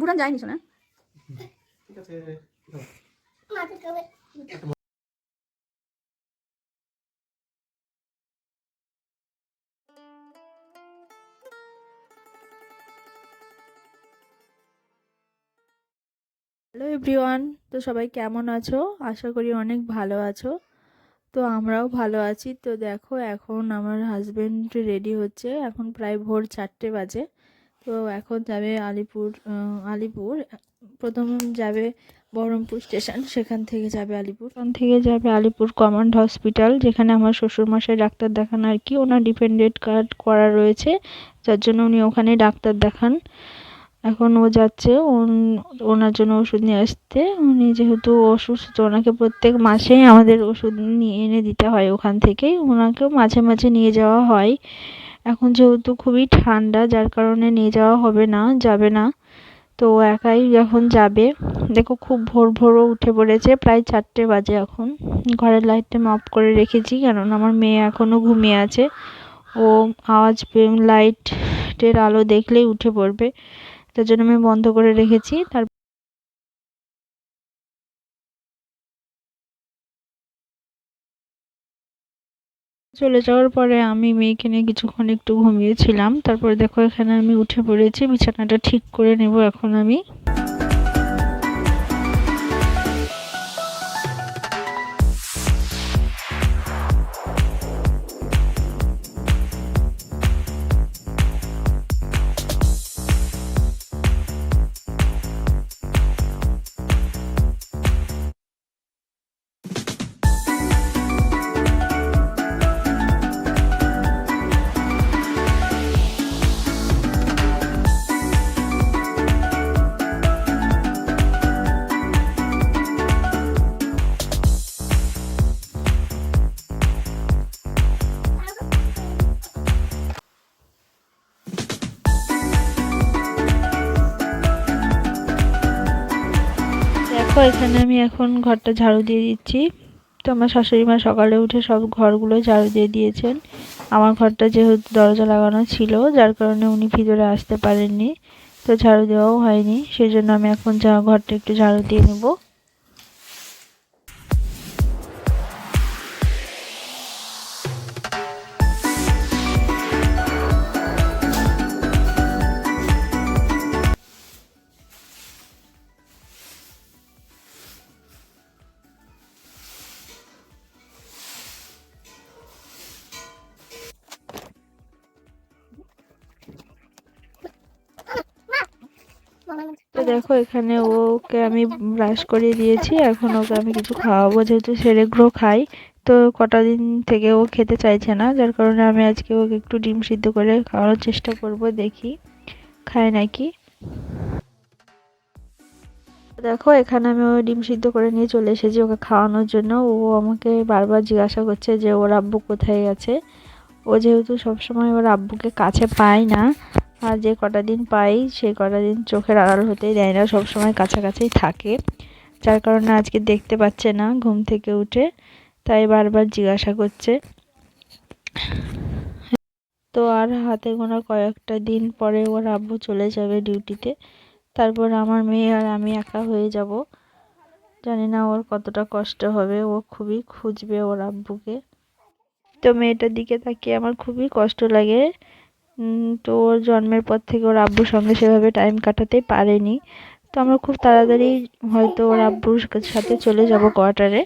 ভুটান যায়নি শোনা। ঠিক আছে হ্যালো এভরিওয়ান, তো সবাই কেমন আছো? আশা করি অনেক ভালো আছো। তো আমরাও ভালো আছি। তো দেখো এখন আমার হাজবেন্ড রেডি হচ্ছে, এখন প্রায় ভোর 4টে বাজে। তো এখন যাবে আলিপুর প্রথম যাবে বহরমপুর স্টেশন, সেখান থেকে যাবে আলিপুর কমান্ড হসপিটাল, যেখানে আমার শ্বশুরমশাই ডাক্তার দেখান আর কি। ওনার ডিপেন্ডেন্ট কার্ড করা রয়েছে, যার জন্য উনি ওখানে ডাক্তার দেখান। এখন ও যাচ্ছে ওনার জন্য ওষুধ নিয়ে আসতে। উনি যেহেতু অসুস্থ, ওনাকে প্রত্যেক মাসেই আমাদের ওষুধ নিয়ে এনে দিতে হয় ওখান থেকেই। ওনাকেও মাঝে মাঝে নিয়ে যাওয়া হয়। এখন যেহেতু খুবই ঠান্ডা, যার কারণে নিয়ে যাওয়া যাবে না। তো ও একাই এখন যাবে। দেখো খুব ভোর ভোরও উঠে পড়েছে, প্রায় 4টে বাজে এখন। ঘরের লাইটটা আমি অফ করে রেখেছি, কারণ আমার মেয়ে এখনো ঘুমিয়ে আছে। ও আওয়াজ পেয়ে লাইটের আলো দেখলেই উঠে পড়বে, তার জন্য আমি বন্ধ করে রেখেছি। চলে যাওয়ার পরে আমি মেয়েকে নিয়ে কিছুক্ষণ একটু ঘুমিয়েছিলাম। তারপরে দেখো এখানে আমি উঠে পড়েছি, বিছানাটা ঠিক করে নেব এখন আমি। দেখো এখানে আমি এখন ঘরটা ঝাড়ু দিয়ে দিচ্ছি। তো আমার শাশুড়ি মা সকালে উঠে সব ঘরগুলো ঝাড়ু দিয়ে দিয়েছেন। আমার ঘরটা যেহেতু দরজা লাগানো ছিল, যার কারণে উনি ভিতরে আসতে পারেননি, তো ঝাড়ু দেওয়াও হয়নি। সেই জন্য আমি এখন ঘরটা একটু ঝাড়ু দিয়ে নেব। তো দেখো এখানে ওকে আমি ব্রাশ করে দিয়েছি, এখন ওকে আমি কিছু খাওয়াবো, যেহেতু সেরেগ্রো খাই। তো কটা দিন থেকে ও খেতে চাইছে না, যার কারণে আমি আজকে ওকে একটু ডিম সিদ্ধ করে খাওয়ানোর চেষ্টা করব, দেখি খায় নাকি। দেখো এখানে আমি ওই ডিম সিদ্ধ করে নিয়ে চলে এসেছি ওকে খাওয়ানোর জন্য। ও আমাকে বারবার জিজ্ঞাসা করছে যে ওর আব্বু কোথায় গেছে। ও যেহেতু সবসময় ওর আব্বুকে কাছে পায় না, আর যে কটা দিন পাই সেই কটা দিন চোখের আড়াল হতেই দেয় না, সবসময় কাছাকাছিই থাকে, যার কারণে আজকে দেখতে পাচ্ছে না ঘুম থেকে উঠে, তাই বারবার জিজ্ঞাসা করছে। তো আর হাতে গোনা কয়েকটা দিন পরে ওর আব্বু চলে যাবে ডিউটিতে, তারপর আমার মেয়ে আর আমি একা হয়ে যাব। জানি না ওর কতটা কষ্ট হবে, ও খুবই খুঁজবে ওর আব্বুকে। তো মেয়েটার দিকে তাকিয়ে আমার খুবই কষ্ট লাগে। তো ওর জন্মের পর থেকে ওর আব্বুর সঙ্গে সেভাবে টাইম কাটাতে পারেনি। তো আমরা খুব তাড়াতাড়ি হয়তো ওর আব্বুর সাথে চলে যাব কোয়ার্টারে।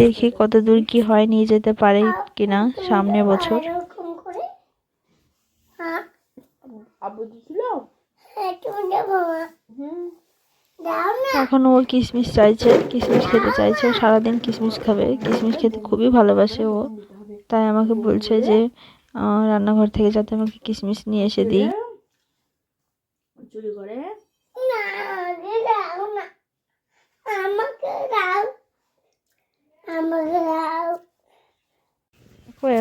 দেখি কত দূর কি হয়, নিয়ে যেতে পারে কিনা সামনে বছর। এখন ও কিশমিশ চাইছে, কিশমিশ খেতে চাইছে, ও সারাদিন কিশমিশ খাবে, কিশমিশ খেতে খুবই ভালোবাসে ও। তাই আমাকে বলছে যে রান্নাঘর থেকে যাতে আমাকে কিশমিশ নিয়ে এসে দিই। চুরি করে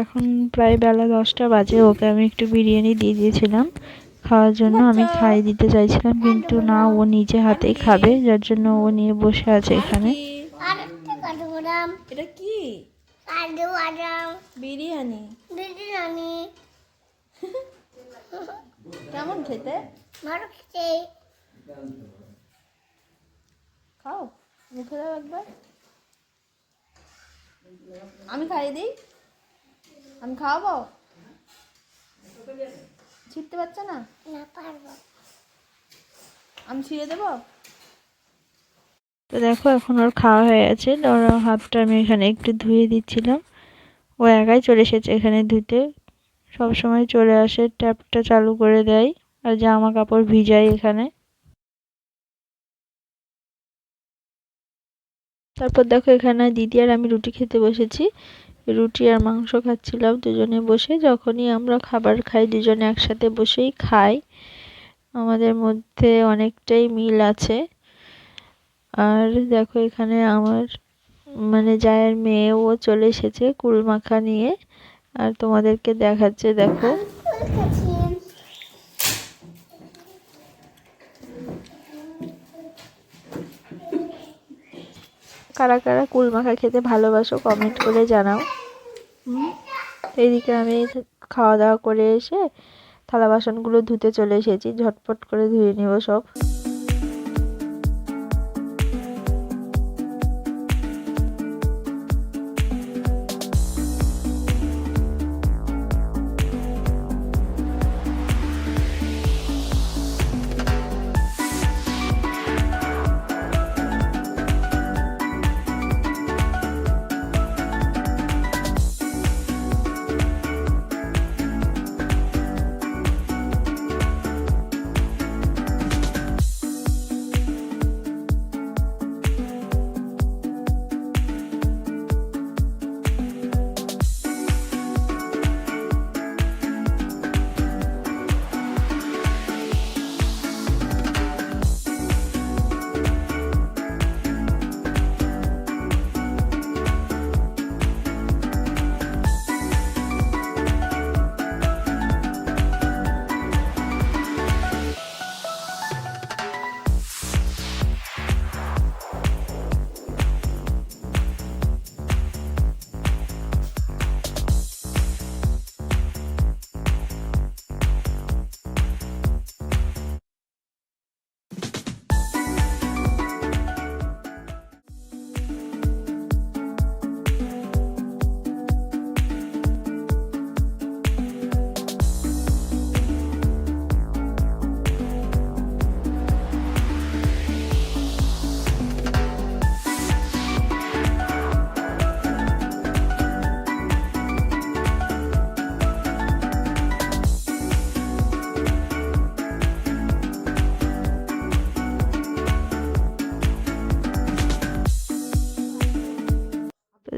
এখন প্রায় বেলা 10টা বাজে, ওকে আমি একটু বিরিয়ানি দিয়ে দিয়েছিলাম খাওয়ার জন্য। আমি খাইয়ে দিতে চাইছিলাম, কিন্তু না, ও নিজে হাতেই খাবে, যার জন্য ও নিয়ে বসে আছে এখানে। এটা কি বিরিয়ানি? কেমন খেতে? খাও, মুখে দাও একবার। আমি খাইয়ে দিই, আমি খাওয়াবো। ছিঁড়তে পারছো না? না পারবো। আমি ছিঁড়ে দেবো। তো দেখো এখন ওর খাওয়া হয়ে গেছে। ওর হাতটা আমি এখানে একটু ধুয়ে দিচ্ছিলাম। ও একাই চলে এসেছে এখানে ধুতে, সব সময় চলে আসে, ট্যাপটা চালু করে দেয় আর জামা কাপড় ভিজাই এখানে। তারপর দেখো এখানে দিদি আর আমি রুটি খেতে বসেছি। রুটি আর মাংস খাচ্ছিলাম দুজনে বসে। যখনই আমরা খাবার খাই দুজনে একসাথে বসেই খাই, আমাদের মধ্যে অনেকটাই মিল আছে। আর দেখো এখানে আমার মানে জায়ের মেয়েও চলে এসেছে কুল মাখা নিয়ে, আর তোমাদেরকে দেখাচ্ছে দেখো। কারা কারা কুল মাখা খেতে ভালোবাসো কমেন্ট করে জানাও। এইদিকে আমি খাওয়া দাওয়া করে এসে থালা বাসনগুলো ধুতে চলে এসেছি, ঝটপট করে ধুয়ে নিব সব।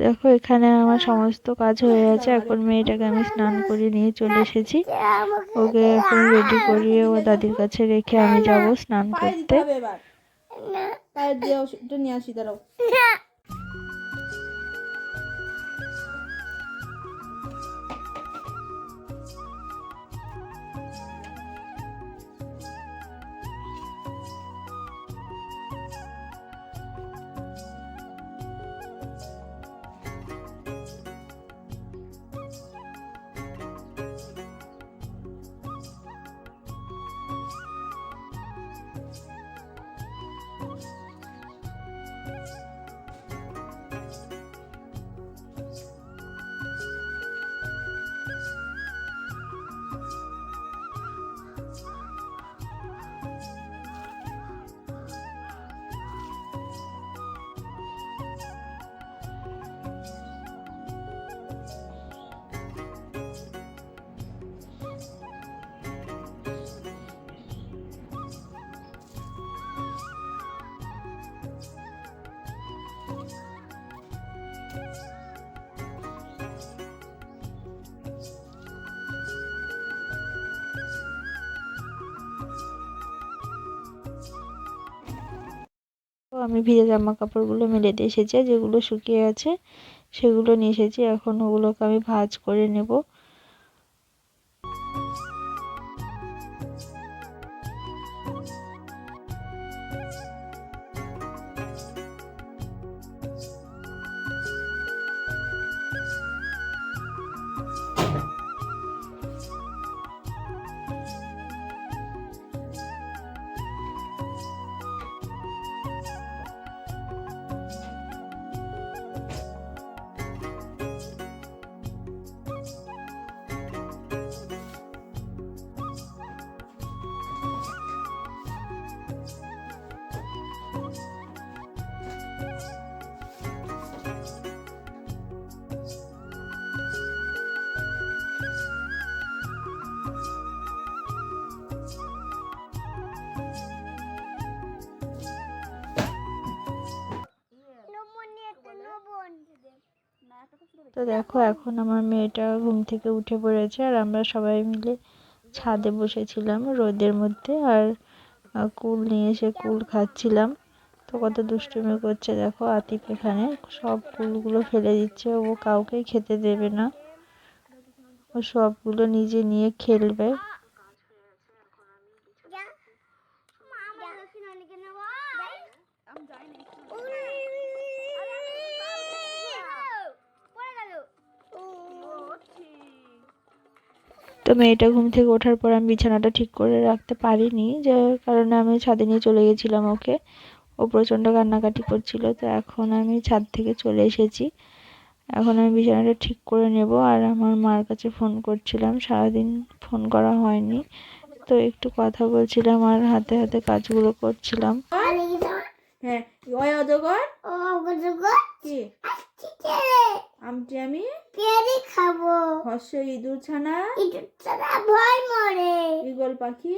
দেখো এখানে আমার সমস্ত কাজ হয়ে গেছে। এখন মেয়েটাকে আমি স্নান করে নিয়ে চলে এসেছি। ওকে এখন রেডি করিয়ে ও দাদির কাছে রেখে আমি যাব স্নান করতে। এবার পায়ের দিয়ে ওষুধটা নিয়ে আসি, দাঁড়াও। আমি ভিজে জামা কাপড়গুলো মেলে দিয়ে এসেছি, যেগুলো শুকিয়ে আছে সেগুলো নিয়ে এসেছি। এখন ওগুলোকে আমি ভাঁজ করে নেব। তো দেখো এখন আমার মেয়েটা ঘুম থেকে উঠে পড়েছে, আর আমরা সবাই মিলে ছাদে বসেছিলাম রোদের মধ্যে, আর কুল নিয়ে এসে কুল খাচ্ছিলাম। তো কত দুষ্টুমি করছে দেখো আতিফ, এখানে সব কুলগুলো ফেলে দিচ্ছে, ও কাউকে খেতে দেবে না, ও সবগুলো নিজে নিয়ে খেলবে। তো মেয়েটা ঘুম থেকে ওঠার পর আমি বিছানাটা ঠিক করে রাখতে পারিনি, যার কারণে আমি ছাদে নিয়ে চলে গেছিলাম ওকে। ও প্রচণ্ড কান্নাকাটি করছিল, তো এখন আমি ছাদ থেকে চলে এসেছি। এখন আমি বিছানাটা ঠিক করে নেব, আর আমার মার কাছে ফোন করছিলাম, সারাদিন ফোন করা হয়নি, তো একটু কথা বলছিলাম আর হাতে হাতে কাজগুলো করছিলাম। হ্যাঁ, ওই অজগর কি আমটি আমি পেয়ারি খাবো। হর্ষ ইঁদুর ছানা ইঁদুর ছানা ভয় মরে। ঈগল পাখি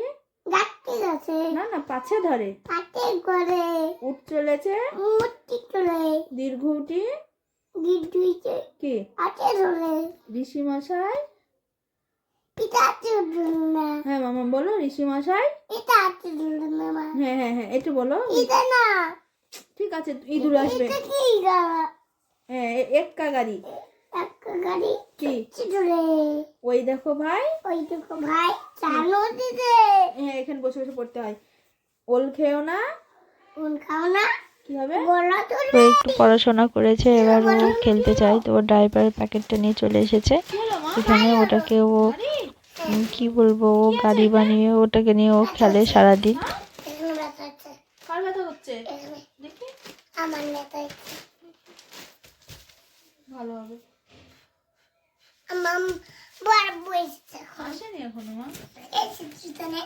ডাকতে গেছে। না না পাছে ধরে পাতে করে। উঠ চলেছে মূর্তি চলে। দীর্ঘটি গিদ্দুইতে কি আছে ধরে। ঋষি মশাই পিতা আছে ধরে না। হ্যাঁ মামা বলো ঋষি মশাই। এটা আছে ধরে না মা। হ্যাঁ হ্যাঁ হ্যাঁ একটু বলো। এটা না। ঠিক আছে ইঁদুর আসবে। এটা কি গাড়ি? হ্যাঁ এক্কা গাড়ি একটা গাড়ি কি ধরে। ওই দেখো ভাই। ওই দেখো ভাই চালো দিতে। হ্যাঁ এখানে বসে বসে পড়তে হয়। ওল খেও না। কোন খাও না? কি হবে? বলা তো তো একটু পড়াশোনা করেছে, এবার ও খেলতে চায়, তো ওর ডাইপারের প্যাকেটটা নিয়ে চলে এসেছে এখানে। ওটাকে ও কি বলবো, ও গাড়ি বানিয়ে ওটাকে নিয়ে ও খেলে সারাদিন। এখানে ব্যথা আছে। কার ব্যথা হচ্ছে এখানে দেখি আমার ব্যথা আছে। ভালো হবে। আমার বড় বইছে। আসেনি এখনো মা। এসেছি তো না।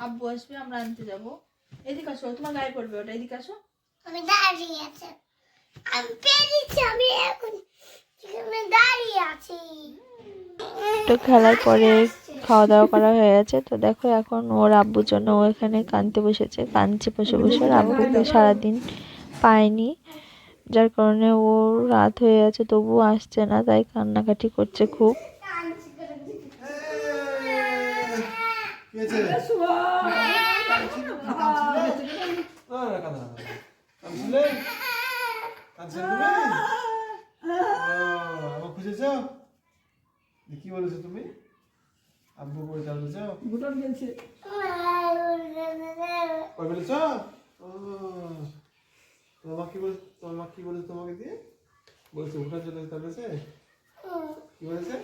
আব্বু আসবে, আমরা আনতে যাবো। এদিকে আসো, তোমার গায়ে পড়বে ওটা, এদিকে আসো। আমি দাঁড়িয়ে আছি। আমি পেরেছি, আমি এখন এখানে দাঁড়িয়ে আছি। তো খেলার পরে খাওয়া দাওয়া করা হয়ে গেছে, তো দেখো এখন ওর আব্বুর জন্য ও এখানে কাঁদতে বসেছে, কাঁদছে বসে বসে। ওর আব্বুকে সারাদিন পায়নি, যার কারণে ও রাত হয়ে গেছে তবুও আসছে না, তাই কান্নাকাটি করছে খুব। কি বলেছো তুমি? আব্বু করে বলেছ? ভুটান গেছে। কই বলেছ? ও তোমাকে কি বলে, তোমাকে কি বলে, তোমাকে দিয়ে বলেছে ভুটান চলে যেতে বলেছে? কি বলেছে?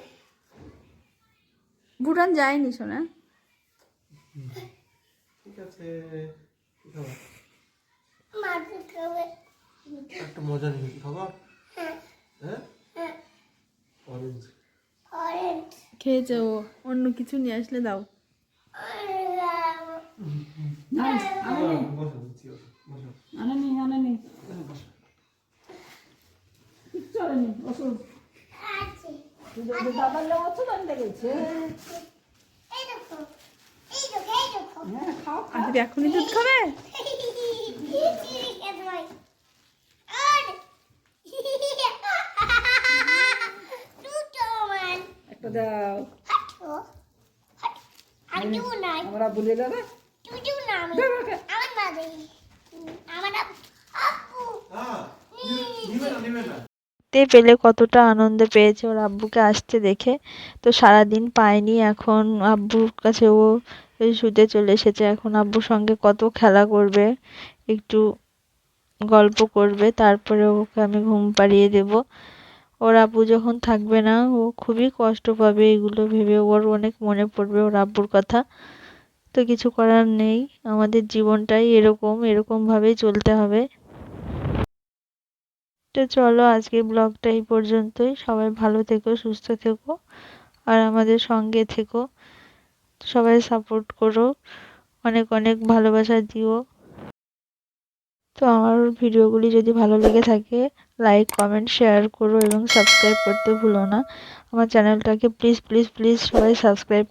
ভুটান যায়নি শোনা। ঠিক আছে, কি খাবার? মাঝে খাবে। একটা মজা নিয়ে কি খাবার? হ্যাঁ অরেঞ্জ অরেঞ্জ। খেয়েছে ও, অন্য কিছু নিয়ে আসলে দাও। বসো দিচ্ছি, বসো আনানি আনানি বসো। চলেনি ওষুধ আছে। দাদার লোক ওষুধ আনতে গেছে। এই দেখো, এই দেখো, এই দেখো। হ্যাঁ খাও। আজকে এখনই দুধ খাবে? একটা দাও। আমরা বলে দেবে। হ্যাঁ নিবে না, নিবে না। দেখতে পেলে কতটা আনন্দ পেয়েছে ওর আব্বুকে আসতে দেখে। তো সারাদিন পায়নি, এখন আব্বুর কাছে ও শুতে চলে এসেছে। এখন আব্বুর সঙ্গে কত খেলা করবে, একটু গল্প করবে, তারপরে ওকে আমি ঘুম পাড়িয়ে দেব। ওর আব্বু যখন থাকবে না ও খুবই কষ্ট পাবে, এগুলো ভেবে ওর অনেক মনে পড়বে ওর আব্বুর কথা। তো কিছু করার নেই, আমাদের জীবনটাই এরকম ভাবেই চলতে হবে। তো চলো আজকে ব্লগটা এই পর্যন্তই। সবাই ভালো থেকো, সুস্থ থেকো, আর আমাদের সঙ্গে থেকো। সবাই সাপোর্ট করো, অনেক অনেক ভালোবাসা দিও। তো আমার ভিডিওগুলি যদি ভালো লেগে থাকে লাইক কমেন্ট শেয়ার করো এবং সাবস্ক্রাইব করতে ভুলো না। আমার চ্যানেলটাকে প্লিজ প্লিজ প্লিজ সবাই সাবস্ক্রাইব